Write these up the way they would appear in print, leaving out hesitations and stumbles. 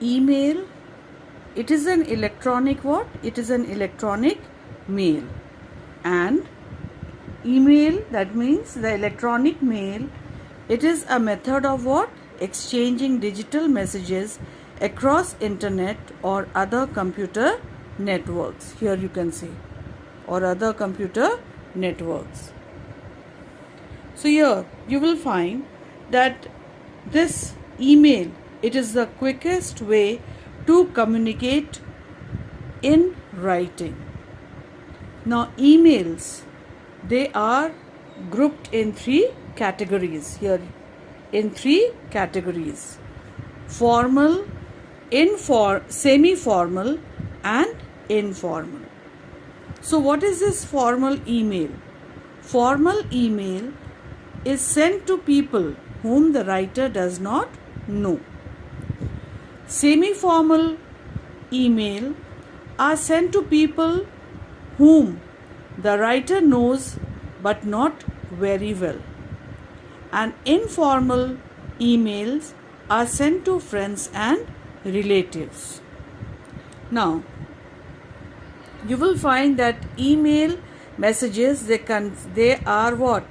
email, it is an electronic what? It is an electronic mail. And email, that means the electronic mail, it is a method of what? Exchanging digital messages across internet or other computer networks. Here you can see, or other computer networks. So here you will find that this email, it is the quickest way to communicate in writing. Now emails, they are grouped in three categories here, in three categories: formal, semi-formal and informal. So what is this formal email? Formal email is sent to people whom the writer does not know. Semi-formal email are sent to people whom the writer knows but not very well. And informal emails are sent to friends and relatives. Now, you will find that email messages, they are what?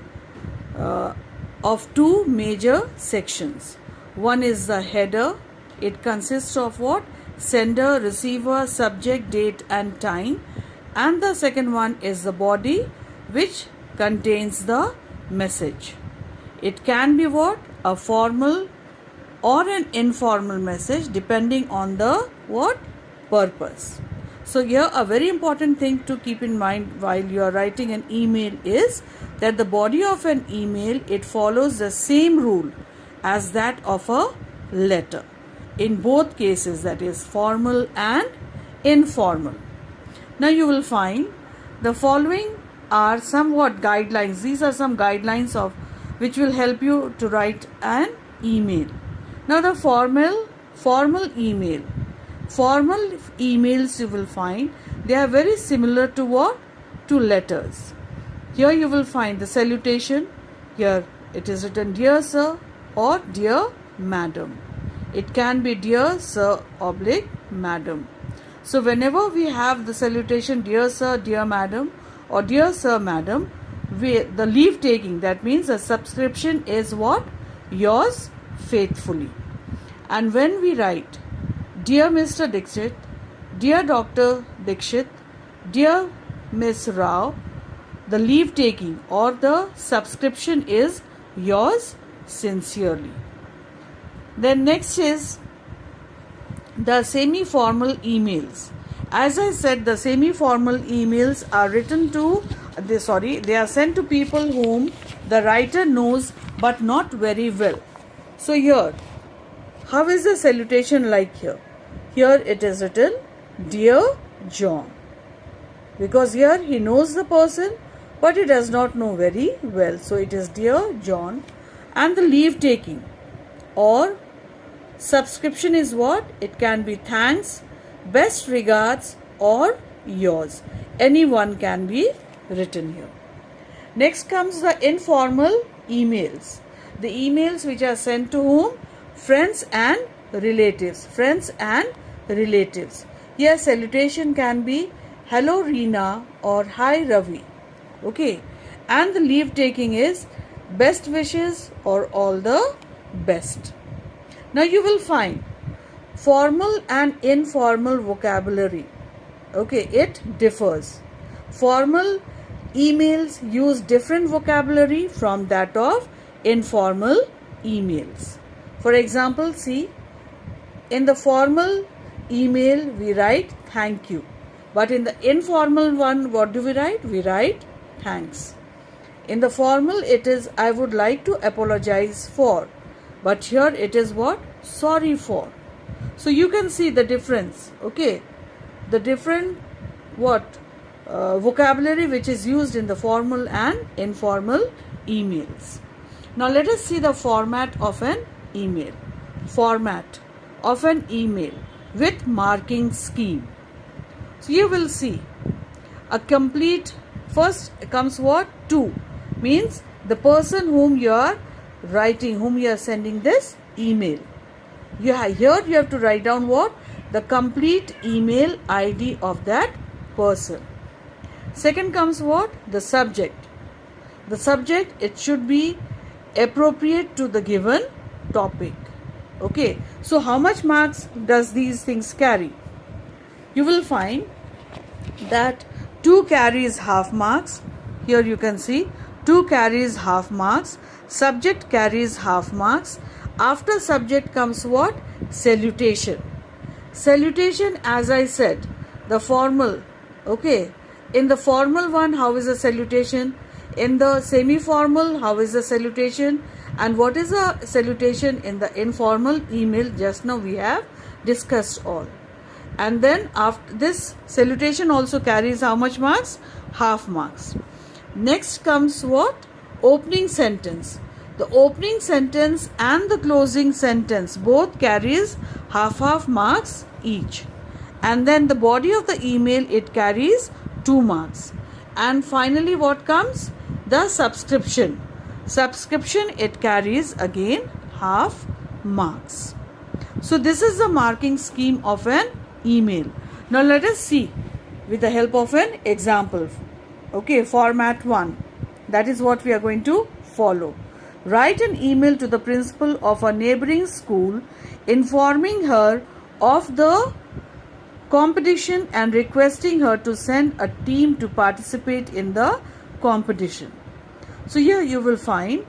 Of two major sections. One is the header. It consists of what? Sender, receiver, subject, date and time. And the second one is the body, which contains the message. It can be what? A formal or an informal message, depending on the what? Purpose. So here a very important thing to keep in mind while you are writing an email is that the body of an email, it follows the same rule as that of a letter in both cases, that is formal and informal. Now you will find the following are somewhat guidelines. These are some guidelines of which will help you to write an email. Now the formal email. Formal emails, you will find they are very similar to what? To letters. Here you will find the salutation. Here it is written dear sir or dear madam. It can be dear sir oblique madam. So whenever we have the salutation dear sir, dear madam or dear sir madam, the leave taking, that means the subscription is what? Yours faithfully. And when we write dear Mr. Dixit, dear Dr. Dixit, dear Miss Rao, the leave taking or the subscription is yours sincerely. Then next is the semi-formal emails. As I said, the semi-formal emails are written to, they are sent to people whom the writer knows but not very well. So here, how is the salutation like here? Here it is written dear John, because here he knows the person but he does not know very well. So it is dear John. And the leave taking or subscription is what? It can be thanks, best regards or yours. Any one can be written here. Next comes the informal emails. The emails which are sent to whom? Friends and relatives. Friends and relatives. Here salutation can be hello Reena or hi Ravi. Okay. And the leave taking is best wishes or all the best. Now you will find formal and informal vocabulary. Okay, it differs. Formal emails use different vocabulary from that of informal emails. For example, see, in the formal email we write thank you, but in the informal one, what do we write? We write thanks. In the formal it is I would like to apologize for, but here it is what? Sorry for. So you can see the difference, okay? The different vocabulary which is used in the formal and informal emails. Now let us see the format of an email. Format of an email with marking scheme. So you will see a complete, first comes what? To, means the person whom you are writing, whom you are sending this email. Here you have to write down what? The complete email ID of that person. Second comes what? The subject. The subject, it should be appropriate to the given topic. Okay, so how much marks does these things carry? You will find that 2 carries half marks. Here you can see 2 carries half marks. Subject carries half marks. After subject comes what? Salutation. Salutation, as I said, the formal. Okay, in the formal one, how is the salutation? In the semi-formal, how is the salutation? And what is the salutation in the informal email? Just now we have discussed all. And then after this, salutation also carries how much marks? Half marks. Next comes what? Opening sentence. The opening sentence and the closing sentence both carries half marks each. And then the body of the email, it carries 2 marks. And finally what comes? The subscription. Subscription, it carries again half marks. So this is the marking scheme of an email. Now let us see with the help of an example. Okay, format 1. That is what we are going to follow. Write an email to the principal of a neighboring school informing her of the competition and requesting her to send a team to participate in the competition. So here you will find,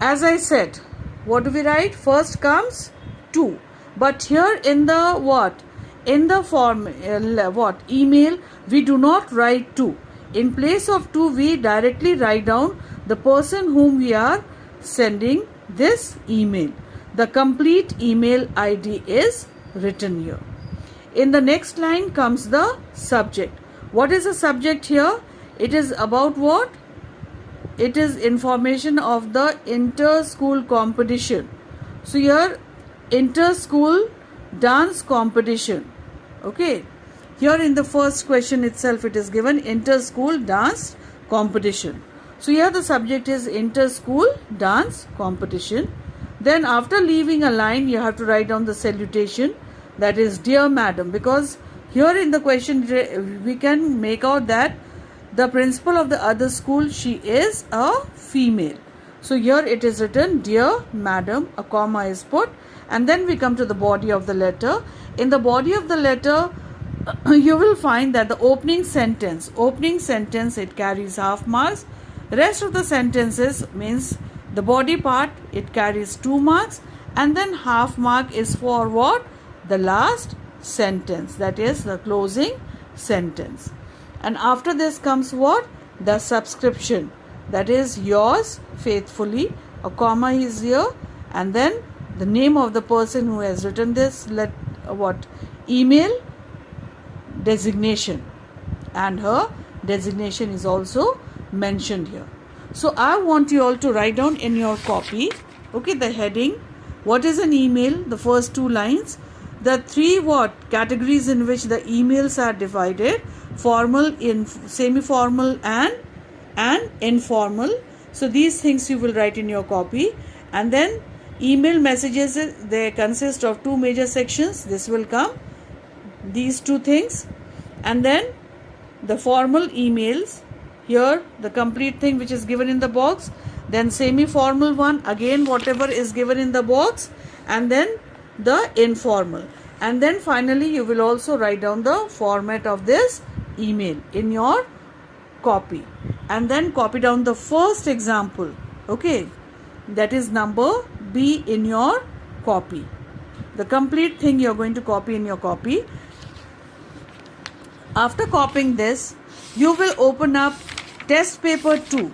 as I said, what do we write? First comes 2. But here in the what? In the form email, we do not write 2. In place of 2, we directly write down the person whom we are sending this email. The complete email ID is written here. In the next line comes the subject. What is the subject here? It is about what? It is information of the inter-school competition. So here, inter-school dance competition. Okay. Here in the first question itself, it is given inter-school dance competition. So here the subject is inter-school dance competition. Then after leaving a line, you have to write down the salutation. That is, dear madam, because here in the question we can make out that the principal of the other school, she is a female. So here it is written, dear madam, a comma is put, and then we come to the body of the letter. In the body of the letter, you will find that the opening sentence, it carries half marks. Rest of the sentences means the body part, it carries 2 marks, and then half mark is for what? The last sentence, that is the closing sentence. And after this comes what? The subscription, that is yours faithfully, a comma is here, and then the name of the person who has written this email, designation, and her designation is also mentioned here. So I want you all to write down in your copy, okay, the heading, what is an email, the first 2 lines, the 3 categories in which the emails are divided, formal, semi-formal and informal. So these things you will write in your copy. And then email messages, they consist of 2 major sections. This will come, these 2 things. And then the formal emails, here the complete thing which is given in the box. Then semi-formal one, again whatever is given in the box. And then the informal. And then finally you will also write down the format of this email in your copy. And then copy down the first example, okay, that is number B in your copy. The complete thing you are going to copy in your copy. After copying this, you will open up test paper 2.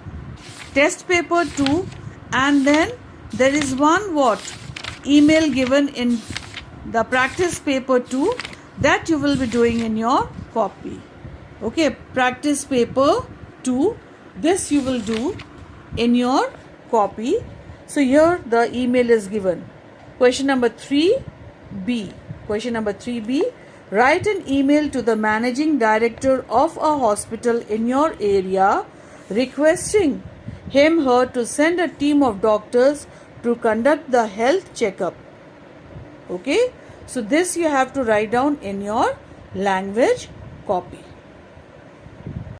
Test paper 2, and then there is one email given in the practice paper 2 that you will be doing in your copy. Okay, practice paper 2, this you will do in your copy. So here the email is given. Question number 3B. Question number 3B. Write an email to the managing director of a hospital in your area requesting her to send a team of doctors to conduct the health checkup. Okay, so this you have to write down in your language copy.